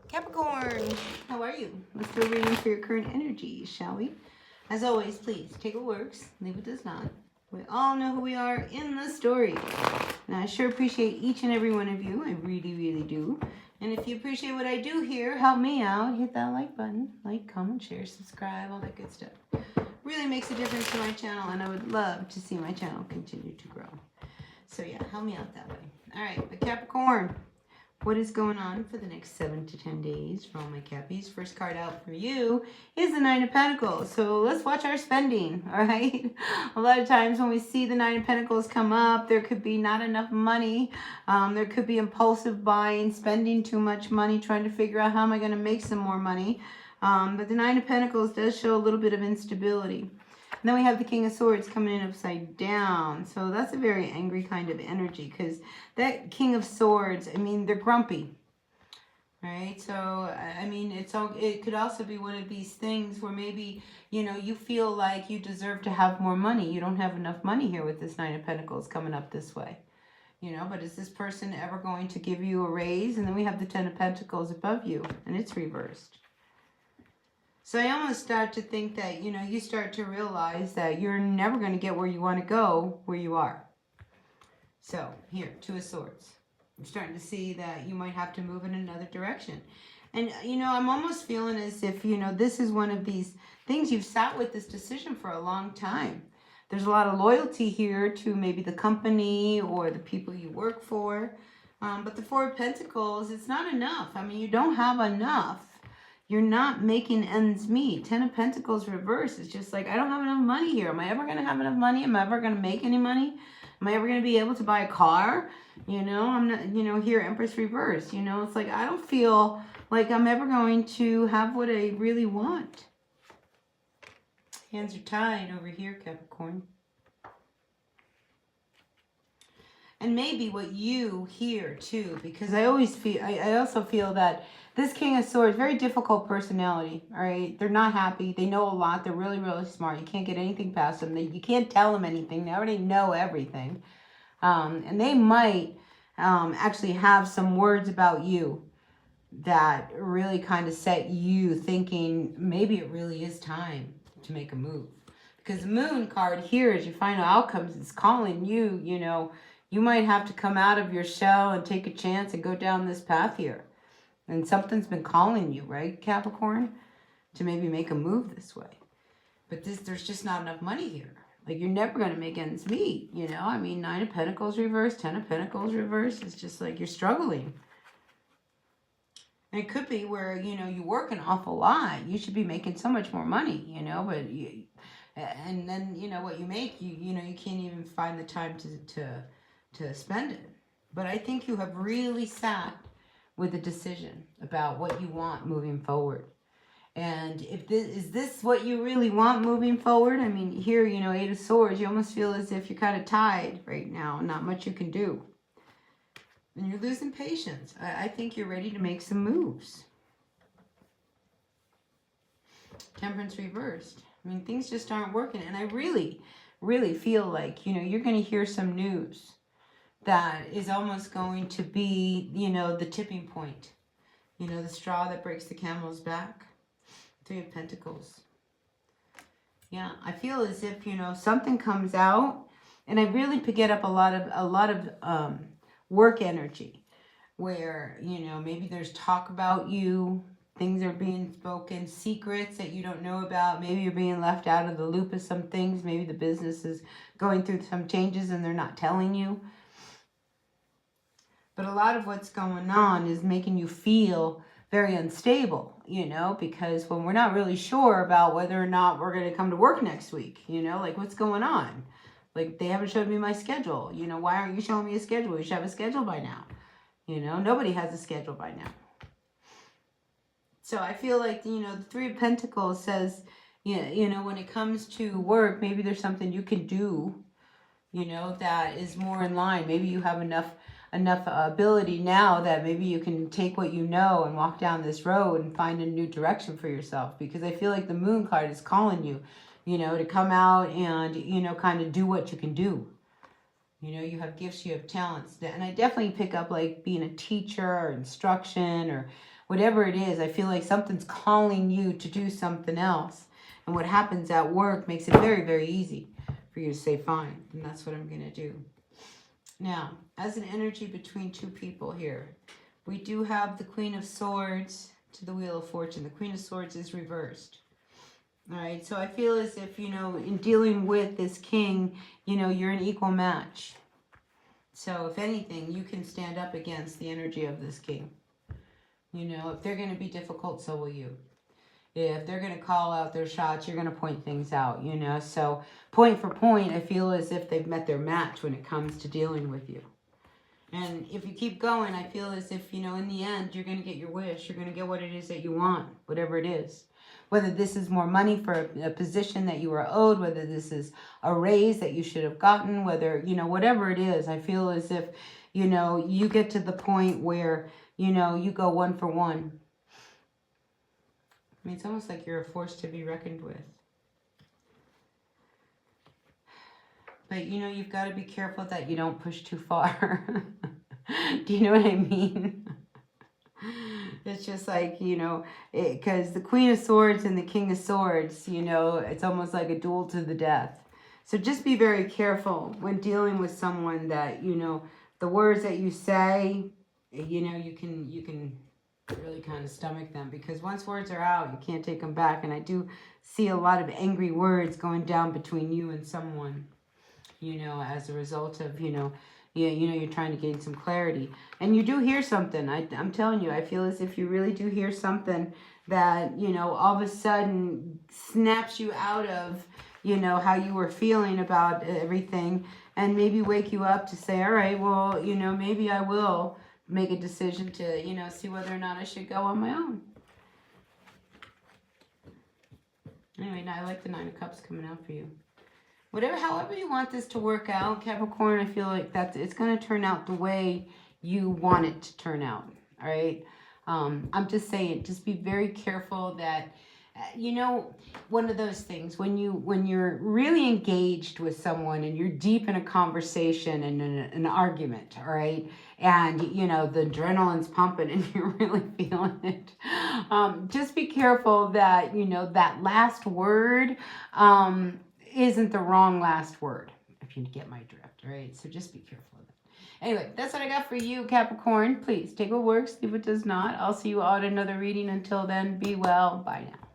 Capricorn, how are you? Let's do a reading for your current energy, shall we? As always, please take what works, leave what does not. We all know who we are in the story. And I sure appreciate each and every one of you. I really, really do. And if you appreciate what I do here, help me out. Hit that like button. Like, comment, share, subscribe, all that good stuff. Really makes a difference to my channel, and I would love to see my channel continue to grow. So yeah, help me out that way. All right, but Capricorn, what is going on for the next 7 to 10 days for all my Cappies? First card out for you is the Nine of Pentacles. So let's watch our spending, all right? A lot of times when we see the Nine of Pentacles come up, there could be not enough money. There could be impulsive buying, spending too much money, trying to figure out how am I going to make some more money. But the Nine of Pentacles does show a little bit of instability. And then we have the King of Swords coming in upside down. So that's a very angry kind of energy, because that King of Swords, I mean, they're grumpy, right? So, I mean, it could also be one of these things where maybe, you know, you feel like you deserve to have more money. You don't have enough money here with this Nine of Pentacles coming up this way. You know, but is this person ever going to give you a raise? And then we have the Ten of Pentacles above you, and it's reversed. So I almost start to think that, you know, you start to realize that you're never going to get where you want to go where you are. So here, Two of Swords. I'm starting to see that you might have to move in another direction. And, you know, I'm almost feeling as if, you know, this is one of these things you've sat with this decision for a long time. There's a lot of loyalty here to maybe the company or the people you work for. But the Four of Pentacles, it's not enough. I mean, you don't have enough. You're not making ends meet. Ten of Pentacles reverse. It's just like, I don't have enough money here. Am I ever going to have enough money? Am I ever going to make any money? Am I ever going to be able to buy a car? You know, I'm not, you know, here, Empress reverse. You know, it's like, I don't feel like I'm ever going to have what I really want. Hands are tied over here, Capricorn. And maybe what you hear too, because I always feel, I also feel that this King of Swords, very difficult personality, all right? They're not happy. They know a lot. They're really, really smart. You can't get anything past them. You can't tell them anything. They already know everything. And they might actually have some words about you that really kind of set you thinking, maybe it really is time to make a move. Because the Moon card here, as your final outcomes, is calling you, you know, you might have to come out of your shell and take a chance and go down this path here. And something's been calling you, right, Capricorn, to maybe make a move this way. But there's just not enough money here. Like, you're never going to make ends meet, you know? I mean, Nine of Pentacles reversed, Ten of Pentacles reversed. It's just like you're struggling. And it could be where, you know, you work an awful lot. You should be making so much more money, you know? But and then, you know, what you make, you know, you can't even find the time to spend it. But I think you have really sat with a decision about what you want moving forward. And if is this what you really want moving forward? I mean, here, you know, Eight of Swords, you almost feel as if you're kind of tied right now. Not much you can do. And you're losing patience. I think you're ready to make some moves. Temperance reversed. I mean, things just aren't working. And I really, really feel like, you know, you're going to hear some news that is almost going to be, you know, the tipping point. You know, the straw that breaks the camel's back. Three of Pentacles. Yeah, I feel as if, you know, something comes out, and I really get up a lot of work energy where, you know, maybe there's talk about you, things are being spoken, secrets that you don't know about. Maybe you're being left out of the loop of some things. Maybe the business is going through some changes and they're not telling you. But a lot of what's going on is making you feel very unstable, you know, because when we're not really sure about whether or not we're going to come to work next week, you know, like what's going on? Like, they haven't showed me my schedule. You know, why aren't you showing me a schedule? You should have a schedule by now. You know, nobody has a schedule by now. So I feel like, you know, the Three of Pentacles says, you know, when it comes to work, maybe there's something you can do, you know, that is more in line. Maybe you have enough ability now that maybe you can take what you know and walk down this road and find a new direction for yourself. Because I feel like the Moon card is calling you, you know, to come out and, you know, kind of do what you can do. You know, you have gifts, you have talents. And I definitely pick up like being a teacher or instruction or whatever it is, I feel like something's calling you to do something else. And what happens at work makes it very, very easy for you to say, fine. And that's what I'm going to do. Now, as an energy between two people here, we do have the Queen of Swords to the Wheel of Fortune. The Queen of Swords is reversed. All right, so I feel as if, you know, in dealing with this king, you know, you're an equal match. So if anything, you can stand up against the energy of this king. You know, if they're going to be difficult, so will you. If they're going to call out their shots, you're going to point things out, you know. So point for point, I feel as if they've met their match when it comes to dealing with you. And if you keep going, I feel as if, you know, in the end, you're going to get your wish. You're going to get what it is that you want, whatever it is. Whether this is more money for a position that you were owed, whether this is a raise that you should have gotten, whether, you know, whatever it is, I feel as if, you know, you get to the point where, you know, you go one for one. I mean, it's almost like you're a force to be reckoned with. But, you know, you've got to be careful that you don't push too far. Do you know what I mean? It's just like, you know, because the Queen of Swords and the King of Swords, you know, it's almost like a duel to the death. So just be very careful when dealing with someone that, you know, the words that you say, you know, you can really kind of stomach them, because once words are out, you can't take them back. And I do see a lot of angry words going down between you and someone, you know, as a result of, you know, you're trying to gain some clarity. And you do hear something. I'm telling you, I feel as if you really do hear something that, you know, all of a sudden snaps you out of, you know, how you were feeling about everything, and maybe wake you up to say, all right, well, you know, maybe I will make a decision to, you know, see whether or not I should go on my own. Anyway, now I like the Nine of Cups coming out for you. However you want this to work out, Capricorn, I feel like it's going to turn out the way you want it to turn out, all right? I'm just saying, just be very careful that, you know, one of those things, when you're really engaged with someone and you're deep in a conversation and an argument, all right? And, you know, the adrenaline's pumping and you're really feeling it. Just be careful that, you know, that last word, isn't the wrong last word, if you get my drift, all right? So just be careful of that. Anyway, that's what I got for you, Capricorn. Please take what works, leave what does not. I'll see you all at another reading. Until then, be well. Bye now.